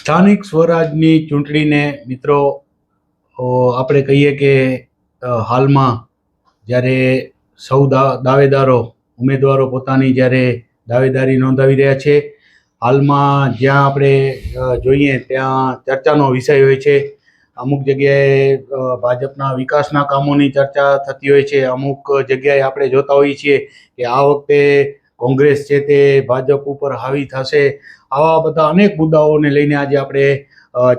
સ્થાનિક સ્વરાજની ચૂંટણીને મિત્રો આપણે કહીએ કે હાલમાં જ્યારે સૌ દાવેદારો ઉમેદવારો પોતાની જ્યારે દાવેદારી નોંધાવી રહ્યા છે, હાલમાં જ્યાં આપણે જોઈએ ત્યાં ચર્ચાનો વિષય હોય છે. અમુક જગ્યાએ ભાજપના વિકાસના કામોની ચર્ચા થતી હોય છે. અમુક જગ્યાએ આપણે જોતા હોઈએ છીએ કે આ વખતે કોંગ્રેસ છે તે ભાજપ ઉપર હાવી થશે. આવા બધા અનેક મુદ્દાઓને લઈને આજે આપણે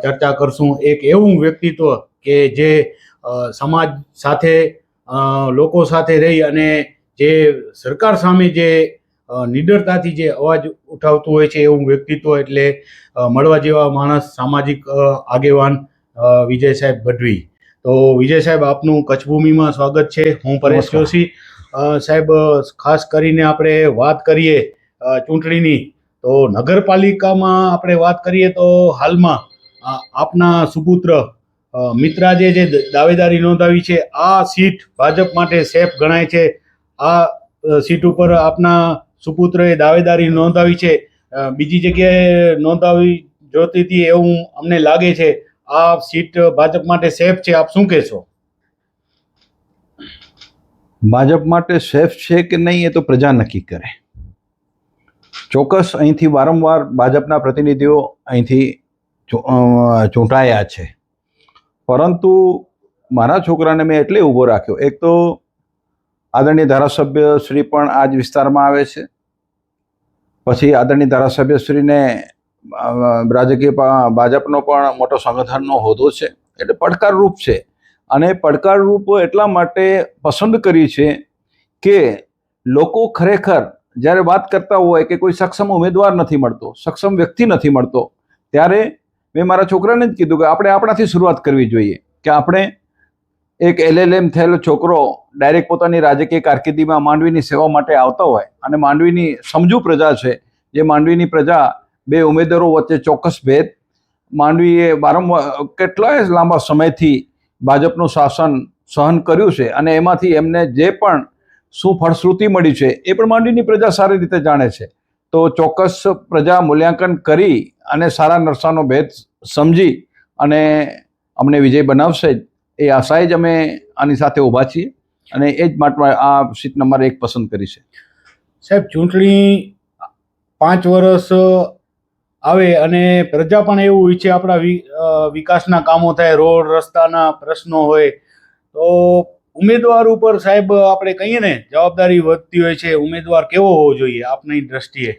ચર્ચા કરશું. એક એવું વ્યક્તિત્વ કે જે સમાજ સાથે લોકો સાથે રહી અને જે સરકાર સામે જે નિડરતાથી જે અવાજ ઉઠાવતું હોય છે એવું વ્યક્તિત્વ એટલે મળવા જેવા માણસ, સામાજિક આગેવાન વિજય સાહેબ ગઢવી. તો વિજય સાહેબ, આપનું કચ્છભૂમિમાં સ્વાગત છે. હું પરેશ જોશી. સાહેબ, ખાસ કરીને આપણે વાત કરીએ ચૂંટણીની, તો નગરપાલિકામાં આપણે વાત કરીએ તો હાલમાં આપના સુપુત્ર મિત્રાજે જે દાવેદારી નોંધાવી છે, આ સીટ ભાજપ માટે સેફ ગણાય છે. આ સીટ ઉપર આપના સુપુત્રએ દાવેદારી નોંધાવી છે. બીજી જગ્યાએ નોંધાવી જોતી હતી એવું અમને લાગે છે. આ સીટ ભાજપ માટે સેફ છે, આપ શું કહેશો? ભાજપ માટે સેફ છે કે નહીં એ તો પ્રજા નક્કી કરે. ચોક્કસ અહીંથી વારંવાર ભાજપના પ્રતિનિધિઓ અહીંથી ચૂંટાયા છે, પરંતુ મારા છોકરાને મેં એટલે ઊભો રાખ્યો. એક તો આદરણીય ધારાસભ્ય શ્રી પણ આ જ વિસ્તારમાં આવે છે, પછી આદરણીય ધારાસભ્ય શ્રીને રાજકીય ભાજપનો પણ મોટો સંગઠનનો હોદ્દો છે, એટલે પડકારરૂપ છે. અને પડકારરૂપ એટલા માટે પસંદ કરી છે કે લોકો ખરેખર જ્યારે વાત કરતા હોય કે કોઈ સક્ષમ ઉમેદવાર નથી મળતો, સક્ષમ વ્યક્તિ નથી મળતો, ત્યારે મેં મારા છોકરાને જ કીધું કે આપણે આપણાથી શરૂઆત કરવી જોઈએ. કે આપણે એક LLM થયેલો છોકરો ડાયરેક્ટ પોતાની રાજકીય કારકિર્દીમાં માંડવીની સેવા માટે આવતા હોય અને માંડવીની સમજુ પ્રજા છે, જે માંડવીની પ્રજા બે ઉમેદવારો વચ્ચે ચોક્કસ ભેદ, માંડવીએ વારંવાર કેટલાય લાંબા સમયથી ભાજપનું શાસન સહન કર્યું છે અને એમાંથી એમને જે પણ શું ફળશ્રુતિ મળી છે એ પણ માંડવીની પ્રજા સારી રીતે જાણે છે. તો ચોક્કસ પ્રજા મૂલ્યાંકન કરી અને સારા નરસાનો ભેદ સમજી અને અમને વિજય બનાવશે એ આશાએ જ અમે આની સાથે ઊભા છીએ અને એ જ માટે આ સીટ નંબર 1 પસંદ કરી છે. સાહેબ, ચૂંટણી 5 વર્ષ આવે અને પ્રજા પણ એવું ઈચ્છે આપણા વિકાસના કામો થાય, રોડ રસ્તાના પ્રશ્નો હોય, તો ઉમેદવાર ઉપર સાહેબ આપણે કહીએ ને જવાબદારી વધતી હોય છે. ઉમેદવાર કેવો હોવો જોઈએ આપની દ્રષ્ટિએ?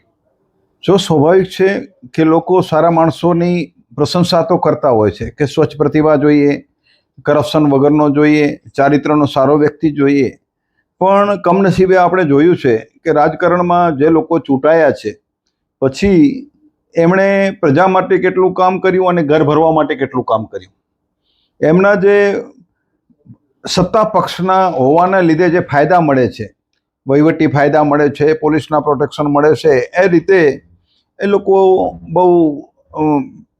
જો સ્વાભાવિક છે કે લોકો સારા માણસોની પ્રશંસા તો કરતા હોય છે કે સ્વચ્છ પ્રતિભા જોઈએ, કરપ્શન વગરનો જોઈએ, ચારિત્રનો સારો વ્યક્તિ જોઈએ, પણ કમનસીબે આપણે જોયું છે કે રાજકારણમાં જે લોકો ચૂંટાયા છે પછી એમણે પ્રજા માટે કેટલું કામ કર્યું અને ઘર ભરવા માટે કેટલું કામ કર્યું. એમના જે સત્તા પક્ષના હોવાના લીધે જે ફાયદા મળે છે, વહીવટી ફાયદા મળે છે, પોલીસના પ્રોટેક્શન મળે છે, એ રીતે એ લોકો બહુ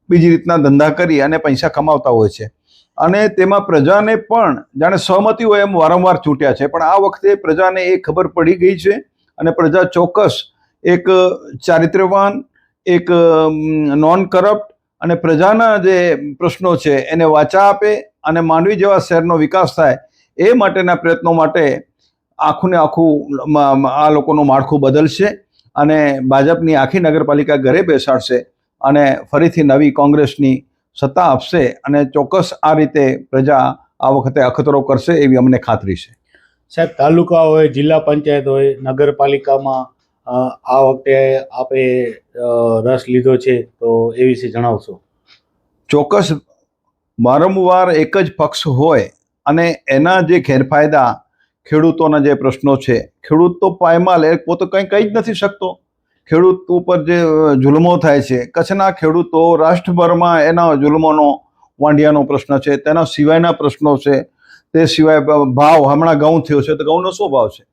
બીજી રીતના ધંધા કરી અને પૈસા કમાવતા હોય છે અને તેમાં પ્રજાને પણ જાણે સહમતિ હોય એમ વારંવાર ચૂંટ્યા છે. પણ આ વખતે પ્રજાને એ ખબર પડી ગઈ છે અને પ્રજા ચોક્કસ એક ચારિત્ર્યવાન, એક નોન કરપ્ટ અને પ્રજાના જે પ્રશ્નો છે એને વાચા આપે અને માંડવી જેવા શહેરનો વિકાસ થાય એ માટેના પ્રયત્નો માટે આખું ને આખું આ લોકોનું માળખું બદલશે અને ભાજપની આખી નગરપાલિકા ઘરે બેસાડશે અને ફરીથી નવી કોંગ્રેસની સત્તા આપશે અને ચોક્કસ આ રીતે પ્રજા આ વખતે અખતરો કરશે એવી અમને ખાતરી છે. સાહેબ, તાલુકા હોય, જિલ્લા પંચાયત હોય, નગરપાલિકામાં આ વખતે આપે રસ લીધો છે, તો એ વિશે જણાવશો? ચોક્કસ. વારંવાર એક જ પક્ષ હોય અને એના જે ગેરફાયદા, ખેડૂતોના જે પ્રશ્નો છે, ખેડૂત તો પાયમાલ, એ પોતે કંઈ કહી જ નથી શકતો. ખેડૂત ઉપર જે જુલ્મો થાય છે, કચ્છના ખેડૂતો રાષ્ટ્રભરમાં એના જુલ્મોનો વાંઢિયાનો પ્રશ્ન છે, તેના સિવાયના પ્રશ્નો છે. તે સિવાય ભાવ, હમણાં ઘઉં થયો છે તો ઘઉંનો શું ભાવ છે?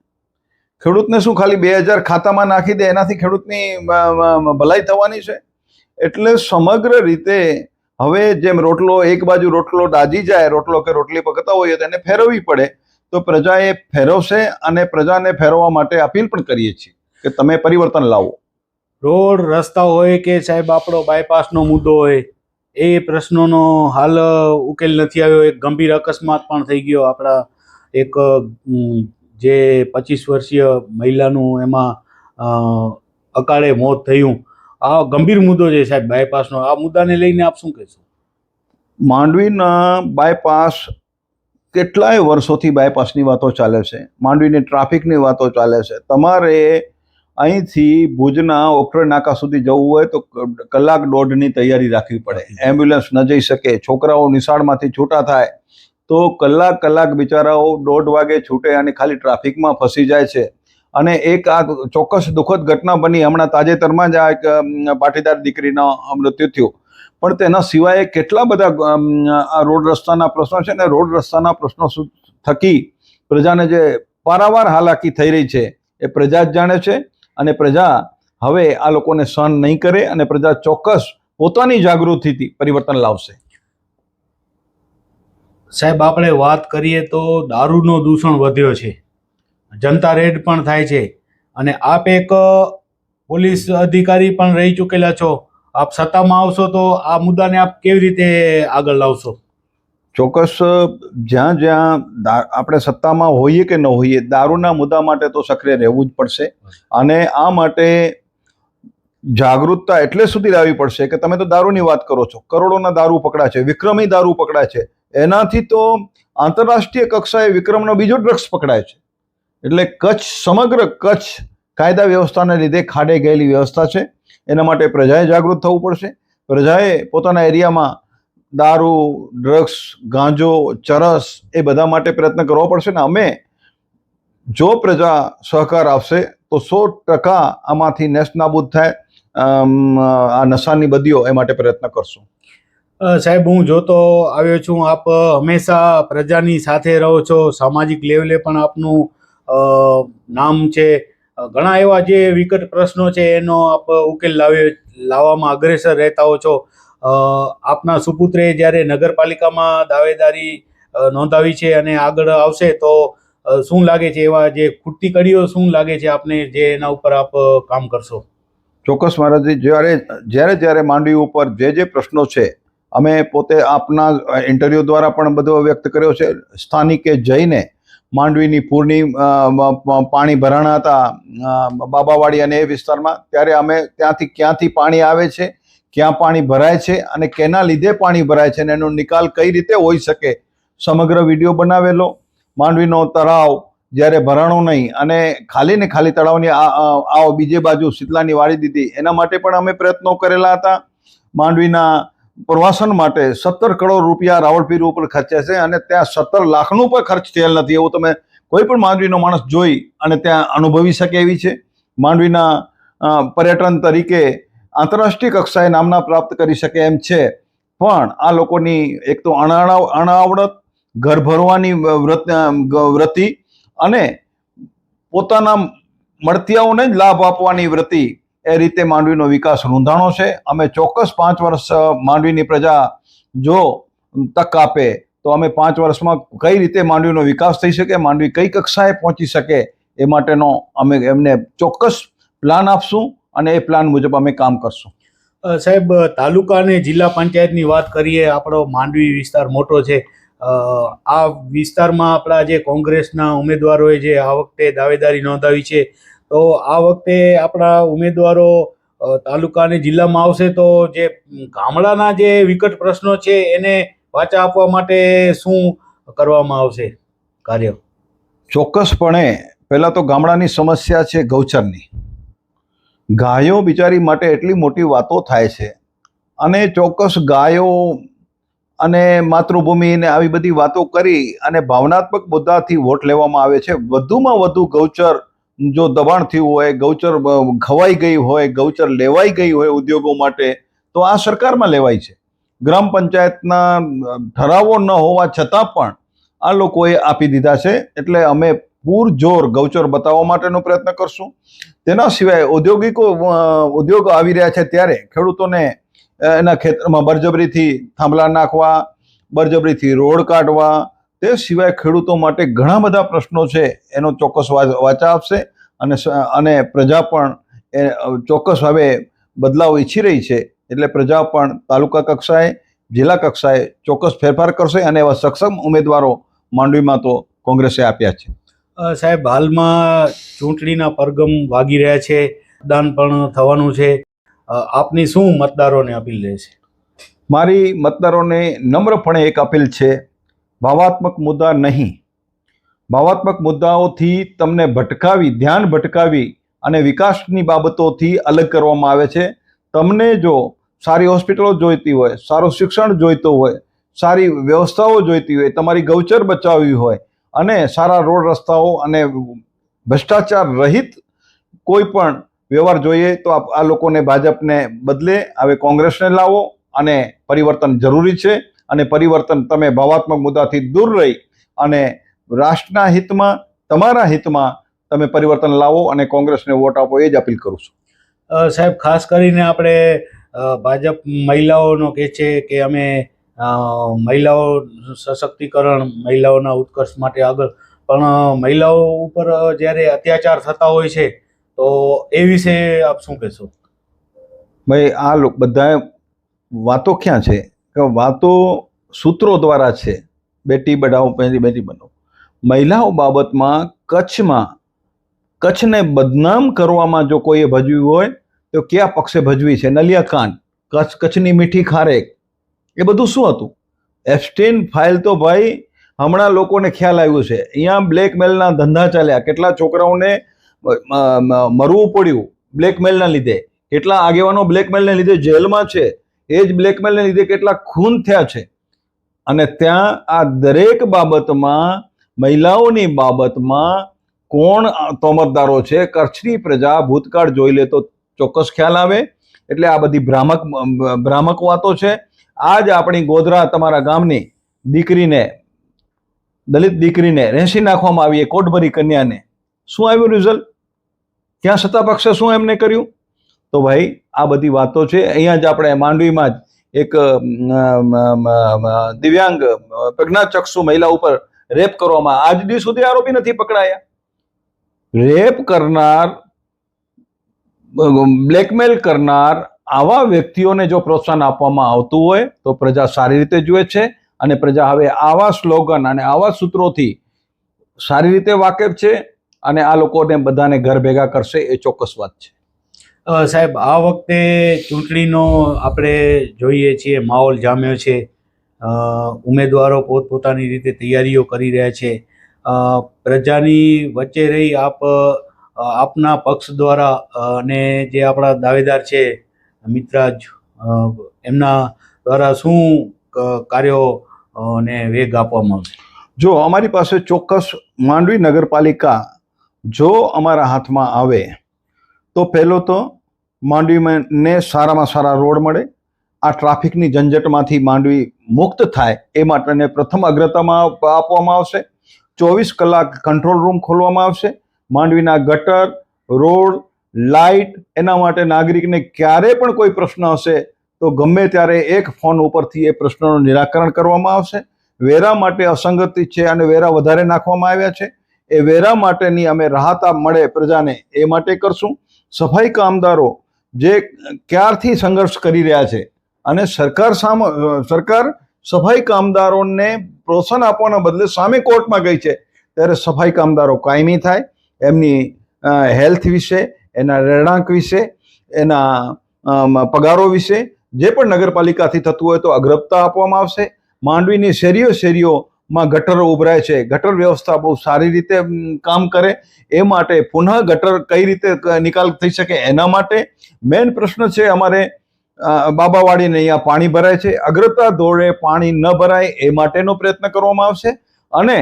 ખેડૂતને શું ખાલી 2000 ખાતામાં નાખી દે એનાથી ખેડૂતની ભલાઈ થવાની છે? એટલે સમગ્ર રીતે હવે જેમ રોટલો, એક બાજુ રોટલો દાજી જાય, રોટલો કે રોટલી પકતા હોઈએ તો એને ફેરવવી પડે, તો પ્રજાએ ફેરવશે અને પ્રજાને ફેરવવા માટે અપીલ પણ કરીએ છીએ કે તમે પરિવર્તન લાવો. રોડ રસ્તા હોય કે સાહેબ આપણો બાયપાસનો મુદ્દો હોય, એ પ્રશ્નોનો હાલ ઉકેલ નથી આવ્યો. એક ગંભીર અકસ્માત પણ થઈ ગયો. આપણા એક જે 25 વર્ષીય મહિલાનું એમાં અકાળે મોત થયું. આ ગંભીર મુદ્દો છે સાહેબ બાયપાસનો. આ મુદ્દાને લઈને આપ શું કહેશો? માંડવીના બાયપાસ કેટલાય વર્ષોથી બાયપાસની વાતો ચાલે છે. માંડવીની ટ્રાફિકની વાતો ચાલે છે. તમારે અહીંથી ભુજના ઓખર નાકા સુધી જવું હોય તો કલાક દોઢની તૈયારી રાખવી પડે. એમ્બ્યુલન્સ ન જઈ શકે. છોકરાઓ નિશાળમાંથી છૂટા થાય તો કલાક બિચારાઓ 1:30 વાગે છૂટે અને ખાલી ટ્રાફિકમાં ફસી જાય છે. અને એક આ ચોક્કસ દુઃખદ ઘટના બની હમણાં તાજેતરમાં જ. આ એક પાટીદાર દીકરીનો મૃત્યુ થયું. પણ તેના સિવાય કેટલા બધા આ રોડ રસ્તાના પ્રશ્નો છે ને રોડ રસ્તાના પ્રશ્નો થકી પ્રજાને જે પારાવાર હાલાકી થઈ રહી છે એ પ્રજા જ જાણે છે. અને પ્રજા હવે આ લોકોને સહન નહીં કરે અને પ્રજા ચોક્કસ પોતાની જાગૃતિથી પરિવર્તન લાવશે. સાહેબ આપણે વાત કરીએ તો દારૂનો દૂષણ વધ્યો છે. જનતા રેડ પણ થાય છે. અને આપ એક પોલીસ અધિકારી પણ રહી ચૂકેલા છો. આપ સત્તામાં આવશો તો આ મુદ્દાને આપ કેવી રીતે આગળ લાવશો? ચોક્કસ જ્યાં આપણે સત્તામાં હોઈએ કે ન હોઈએ દારૂના મુદ્દા માટે તો સક્રિય રહેવું જ પડશે. અને આ માટે જાગૃતતા એટલે સુધી લાવવી પડશે કે તમે તો દારૂની વાત કરો છો. કરોડોના દારૂ પકડાય છે. વિક્રમી દારૂ પકડાય છે. એનાથી તો આંતરરાષ્ટ્રીય કક્ષાએ વિક્રમનો બીજો ડ્રગ્સ પકડાય છે. એટલે સમગ્ર કચ્છ કાયદા વ્યવસ્થાને લીધે ખાડે ગયેલી વ્યવસ્થા છે. એના માટે પ્રજાએ જાગૃત થવું પડશે. પ્રજાએ પોતાના એરિયામાં દારૂ, ડ્રગ્સ, ગાંજો, ચરસ એ બધા માટે પ્રયત્ન કરવો પડશે. ને અમે જો પ્રજા સહકાર આપશે તો 100% આમાંથી નેસ્તનાબૂદ થાય આ નશાની બદીઓ એ માટે પ્રયત્ન કરશું. સાહેબ હું જોતો આવ્યો છું આપ હંમેશા પ્રજાની સાથે રહો છો. સામાજિક લેવલે પણ આપનું નામ છે. ઘણા એવા જે વિકટ પ્રશ્નો છે એનો આપ ઉકેલ લાવવામાં અગ્રેસર રહેતા હો છો. આપના સુપુત્રે જ્યારે નગરપાલિકામાં દાવેદારી નોંધાવી છે અને આગળ આવશે તો શું લાગે છે એવા જે ખૂટતી કડીઓ શું લાગે છે આપને જે એના ઉપર આપ કામ કરશો? ચોક્કસ મહારાજજી, જ્યારે માંડવી ઉપર જે પ્રશ્નો છે અમે પોતે આપના ઇન્ટરવ્યૂ દ્વારા પણ બધો વ્યક્ત કર્યો છે. સ્થાનિકે જઈને માંડવીની પૂરની પાણી ભરાણા હતા બાબાવાડી અને એ વિસ્તારમાં, ત્યારે અમે ક્યાંથી પાણી આવે છે, ક્યાં પાણી ભરાય છે અને કેના લીધે પાણી ભરાય છે અને એનો નિકાલ કઈ રીતે હોઈ શકે સમગ્ર વિડીયો બનાવેલો. માંડવીનો તળાવ જ્યારે ભરાણો નહીં અને ખાલી તળાવની બીજે બાજુ શીતલાની વાળી દીધી એના માટે પણ અમે પ્રયત્નો કરેલા હતા. માંડવીના પ્રવાસન માટે 17 કરોડ રૂપિયા રાવળપીર ઉપર ખર્ચ્યા છે અને ત્યાં 17 લાખનું પણ ખર્ચ થયેલ નથી. એવું તમે કોઈ પણ માંડવીનો માણસ જોઈ અને ત્યાં અનુભવી શકે એવી છે. માંડવીના પર્યટન તરીકે આંતરરાષ્ટ્રીય કક્ષાએ નામના પ્રાપ્ત કરી શકે એમ છે. પણ આ લોકોની એક તો અણાવડત, ઘર ભરવાની વૃત્તિ અને પોતાના મળતિયાઓને જ લાભ આપવાની વૃત્તિ, એ રીતે માંડવીનો વિકાસ રૂંધાણો છે. અમે ચોક્કસ 5 વર્ષ માંડવીની પ્રજા જો તક આપે તો અમે 5 વર્ષમાં કઈ રીતે માંડવીનો વિકાસ થઈ શકે, માંડવી કઈ કક્ષાએ પહોંચી શકે એ માટેનો અમે એમને ચોક્કસ પ્લાન આપશું અને એ પ્લાન મુજબ અમે કામ કરશું. સાહેબ તાલુકા અને જિલ્લા પંચાયતની વાત કરીએ. આપણો માંડવી વિસ્તાર મોટો છે. આ વિસ્તારમાં આપણા જે કોંગ્રેસના ઉમેદવારોએ જે આ વખતે દાવેદારી નોંધાવી છે તો આ વખતે આપણા ઉમેદવારો તાલુકા અને જિલ્લામાં આવશે તો જે ગામડાના જે વિકટ પ્રશ્નો છે એને વાચા આપવા માટે શું કરવામાં આવશે કાર્ય? ચોક્કસપણે પહેલાં તો ગામડાની સમસ્યા છે ગૌચરની. ગાયો બિચારી માટે એટલી મોટી વાતો થાય છે અને ચોક્કસ ગાયો અને માતૃભૂમિ ને આવી બધી વાતો કરી અને ભાવનાત્મક મુદ્દાથી વોટ લેવામાં આવે છે. વધુમાં વધુ ગૌચર જો દબાણ થયું હોય, ગૌચર ખવાઈ ગઈ હોય, ગૌચર લેવાઈ ગઈ હોય ઉદ્યોગો માટે તો આ સરકારમાં લેવાય છે. ગ્રામ પંચાયતના ઠરાવો ન હોવા છતાં પણ આ લોકોએ આપી દીધા છે. એટલે અમે પૂરજોર ગૌચર બતાવવા માટેનો પ્રયત્ન કરશું. તેના સિવાય ઉદ્યોગો આવી રહ્યા છે ત્યારે ખેડૂતોને એના ખેતરમાં બળજબરીથી થાંભલા નાખવા, બળજબરીથી રોડ કાઢવા, તે સિવાય ખેડૂતો માટે ઘણા બધા પ્રશ્નો છે એનો ચોક્કસ વાચા આપશે. અને પ્રજા પણ એ ચોક્કસ હવે બદલાવ ઈચ્છી રહી છે. એટલે પ્રજા પણ તાલુકા કક્ષાએ જિલ્લા કક્ષાએ ચોક્કસ ફેરફાર કરશે અને એવા સક્ષમ ઉમેદવારો માંડવીમાં તો કોંગ્રેસે આપ્યા છે. સાહેબ, હાલમાં ચૂંટણીના પરગમ વાગી રહ્યા છે, મતદાન પણ થવાનું છે. આપની શું મતદારોને અપીલ રહેશે? મારી મતદારોને નમ્રપણે એક અપીલ છે, ભાવાત્મક મુદ્દા નહીં. ભાવાત્મક મુદ્દાઓથી તમને ધ્યાન ભટકાવી અને વિકાસની બાબતોથી અલગ કરવામાં આવે છે. તમને જો સારી હોસ્પિટલો જોઈતી હોય, સારું શિક્ષણ જોઈતું હોય, સારી વ્યવસ્થાઓ જોઈતી હોય, તમારી ગૌચર બચાવવી હોય અને સારા રોડ રસ્તાઓ અને ભ્રષ્ટાચાર રહિત કોઈ પણ વ્યવહાર જોઈએ તો આ લોકોને ભાજપને બદલે હવે કોંગ્રેસને લાવો અને પરિવર્તન જરૂરી છે. અને પરિવર્તન તમે ભાવાત્મક મુદ્દાથી દૂર રહી અને રાષ્ટ્રના હિતમાં, તમારા હિતમાં તમે પરિવર્તન લાવો અને કોંગ્રેસને વોટ આપો, એ જ અપીલ કરું છું. સાહેબ, ખાસ કરીને આપણે ભાજપ મહિલાઓનો કહે છે કે અમે મહિલાઓ સશક્તિકરણ, મહિલાઓના ઉત્કર્ષ માટે આગળ, પણ મહિલાઓ ઉપર જ્યારે અત્યાચાર થતા હોય છે તો એ વિશે આપ શું કહેશો? ભાઈ, આ બધા વાતો ક્યાં છે કે વાતો સૂત્રો દ્વારા છે. બેટી બચાવો, બેટી બચાવો. મહિલાઓ બાબતમાં કચ્છને બદનામ કરવામાં જો કોઈએ ભજવી હોય તો કયા પક્ષે ભજવી છે? નલિયા કાંડ, કચ્છની મીઠી ખારેક, એ બધું શું હતું? એપ્સ્ટેઇન ફાઇલ તો ભાઈ હમણાં લોકોને ખ્યાલ આવ્યું છે. અહીંયા બ્લેકમેલના ધંધા ચાલ્યા, કેટલા છોકરાઓને મરવું પડ્યું બ્લેકમેલના લીધે, કેટલા આગેવાનો બ્લેકમેલને લીધે જેલમાં છે, એ જ બ્લેકમેલને લીધે કેટલા ખૂન થયા છે. અને ત્યાં આ દરેક બાબતમાં, મહિલાઓની બાબતમાં કોણ તોમતદારો છે? કચ્છની પ્રજા ભૂતકાળ જોઈ લે તો ચોક્કસ ખ્યાલ આવે. એટલે આ બધી ભ્રામક વાતો છે. આજ આપણી ગોધરા તમારા ગામની દીકરીને, દલિત દીકરીને રેંસી નાખવામાં આવી, કોટભરી કન્યાને. શું આવ્યું રિઝલ્ટ? ક્યાં સત્તા પક્ષે શું એમને કર્યું? તો ભાઈ આ બધી વાતો છે. અહીંયા જ આપણે માંડવીમાં જ એક દિવ્યાંગ પ્રજ્ઞાચક્ષુ મહિલા ઉપર રેપ કરવામાં આજ દી સુધી આરોપી નથી પકડાયા. રેપ કરનાર, બ્લેકમેલ કરનાર આવા વ્યક્તિઓને જો પ્રોત્સાહન આપવામાં આવતું હોય તો પ્રજા સારી રીતે જુએ છે. અને પ્રજા હવે આવા સ્લોગન અને આવા સૂત્રોથી સારી રીતે વાકેફ છે અને આ લોકોને બધાને ઘર ભેગા કરશે, એ ચોક્કસ વાત છે. સાહેબ, આ વખતે ચૂંટણીનો આપણે જોઈએ છીએ માહોલ જામ્યો છે. ઉમેદવારો પોતપોતાની રીતે તૈયારીઓ કરી રહ્યા છે. પ્રજાની વચ્ચે રહી આપના પક્ષ દ્વારા અને જે આપણા દાવેદાર છે મિત્રાજ, એમના દ્વારા શું કાર્યો ને વેગ આપવામાં આવશે? જો અમારી પાસે ચોક્કસ માંડવી નગરપાલિકા જો અમારા હાથમાં આવે તો પહેલો તો માંડવીને સારામાં સારા રોડ મળે, આ ટ્રાફિકની ઝંઝટમાંથી માંડવી મુક્ત થાય એ માટેને પ્રથમ અગ્રતામાં આપવામાં આવશે. 24 કલાક કંટ્રોલ રૂમ ખોલવામાં આવશે. માંડવીના ગટર, રોડ, લાઇટ, એના માટે નાગરિકને ક્યારે પણ કોઈ પ્રશ્ન હશે તો ગમે ત્યારે એક ફોન ઉપરથી એ પ્રશ્નનું નિરાકરણ કરવામાં આવશે. વેરા માટે અસંગતિ છે અને વેરા વધારે નાખવામાં આવ્યા છે, એ વેરા માટેની અમે રાહત મળે પ્રજાને એ માટે કરશું. સફાઈ કામદારો જે ક્યારથી સંઘર્ષ કરી રહ્યા છે અને સરકાર સફાઈ કામદારોને પ્રોત્સાહન આપવાના બદલે સામે કોર્ટમાં ગઈ છે, ત્યારે સફાઈ કામદારો કાયમી થાય, એમની હેલ્થ વિશે, એના રહેણાંક વિશે, એના પગારો વિશે જે પણ નગરપાલિકાથી થતું હોય તો અગ્રતા આપવામાં આવશે. માંડવીની શેરીઓમાં ગટરો ઉભરાય છે, ગટર વ્યવસ્થા બહુ સારી રીતે કામ કરે એ માટે પુનઃ ગટર કઈ રીતે નિકાલ થઈ શકે એના માટે મેઇન પ્રશ્ન છે. અમારે બાબાવાડીને અહીંયા પાણી ભરાય છે, અગ્રતા ધોરણે પાણી ન ભરાય એ માટેનો પ્રયત્ન કરવામાં આવશે. અને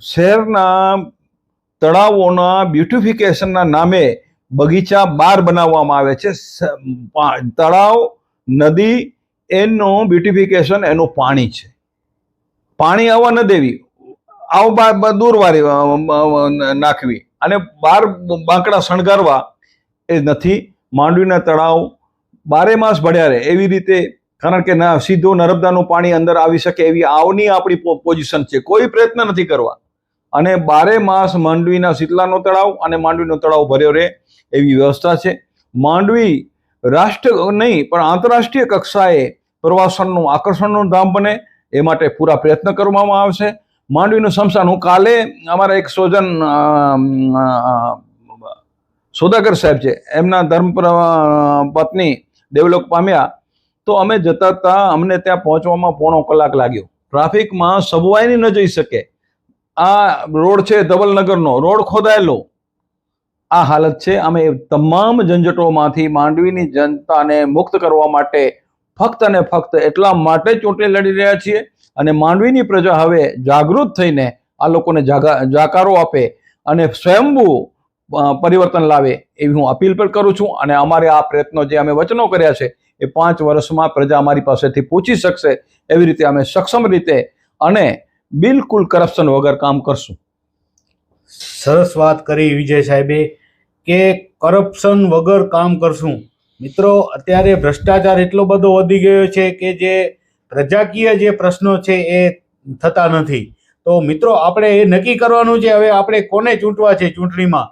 શહેરના તળાવોના બ્યુટિફિકેશનના નામે બગીચા બાર બનાવવામાં આવે છે. તળાવ, નદી એનું બ્યુટિફિકેશન એનું પાણી છે. પાણી આવવા ન દેવી, દૂરવારી નાખવી અને બાર બાંકડા શણગારવા એ નથી. માંડવીના તળાવ બારે માસ ભળ્યા રહે એવી રીતે, કારણ કે સીધું નર્મદાનું પાણી અંદર આવી શકે એવી આપણી પોઝિશન છે. કોઈ પ્રયત્ન નથી કરવા અને બારે માસ માંડવીના શીતલાનો તળાવ અને માંડવીનો તળાવ ભર્યો રહે એવી વ્યવસ્થા છે. માંડવી રાષ્ટ્ર નહીં પણ આંતરરાષ્ટ્રીય કક્ષાએ પ્રવાસનનું આકર્ષણનું ધામ બને એ માટે પૂરા પ્રયત્ન કરવામાં આવશે. માંડવીનું સ્મશાન, હું કાલે અમારા એક સ્વજન સોદાગર સાહેબ છે, એમના ધર્મ પત્ની દેવલોક પામ્યા, તો અમે જતા હતા, અમને ત્યાં પહોંચવામાં પોણો કલાક લાગ્યો. ટ્રાફિકમાં સબવાયની ન જઈ શકે. આ રોડ છે ધવલનગરનો, રોડ ખોદાયેલો, આ હાલત છે. અમે તમામ ઝંઝટોમાંથી માંડવીની જનતાને મુક્ત કરવા માટે ફક્ત અને ફક્ત એટલા માટે ચૂંટણી લડી રહ્યા છીએ. અને માંડવીની પ્રજા હવે જાગૃત થઈને આ લોકોને જાકારો આપે અને સ્વયંભૂ પરિવર્તન લાવે એવી હું અપીલ પણ કરું છું. અને અમારે આ પ્રયત્નો જે અમે વચનો કર્યા છે એ 5 વર્ષમાં પ્રજા અમારી પાસેથી પૂછી શકશે એવી રીતે અમે સક્ષમ રીતે અને બિલકુલ કરપ્શન વગર કામ કરશું. સરસ વાત કરી વિજય સાહેબે કે કરપ્શન વગર કામ કરશું. મિત્રો, અત્યારે ભ્રષ્ટાચાર એટલો બધો વધી ગયો છે કે જે પ્રજાકીય જે પ્રશ્નો છે એ થતા નથી. તો મિત્રો, આપણે એ નક્કી કરવાનું છે હવે આપણે કોને ચૂંટવા છે ચૂંટણીમાં.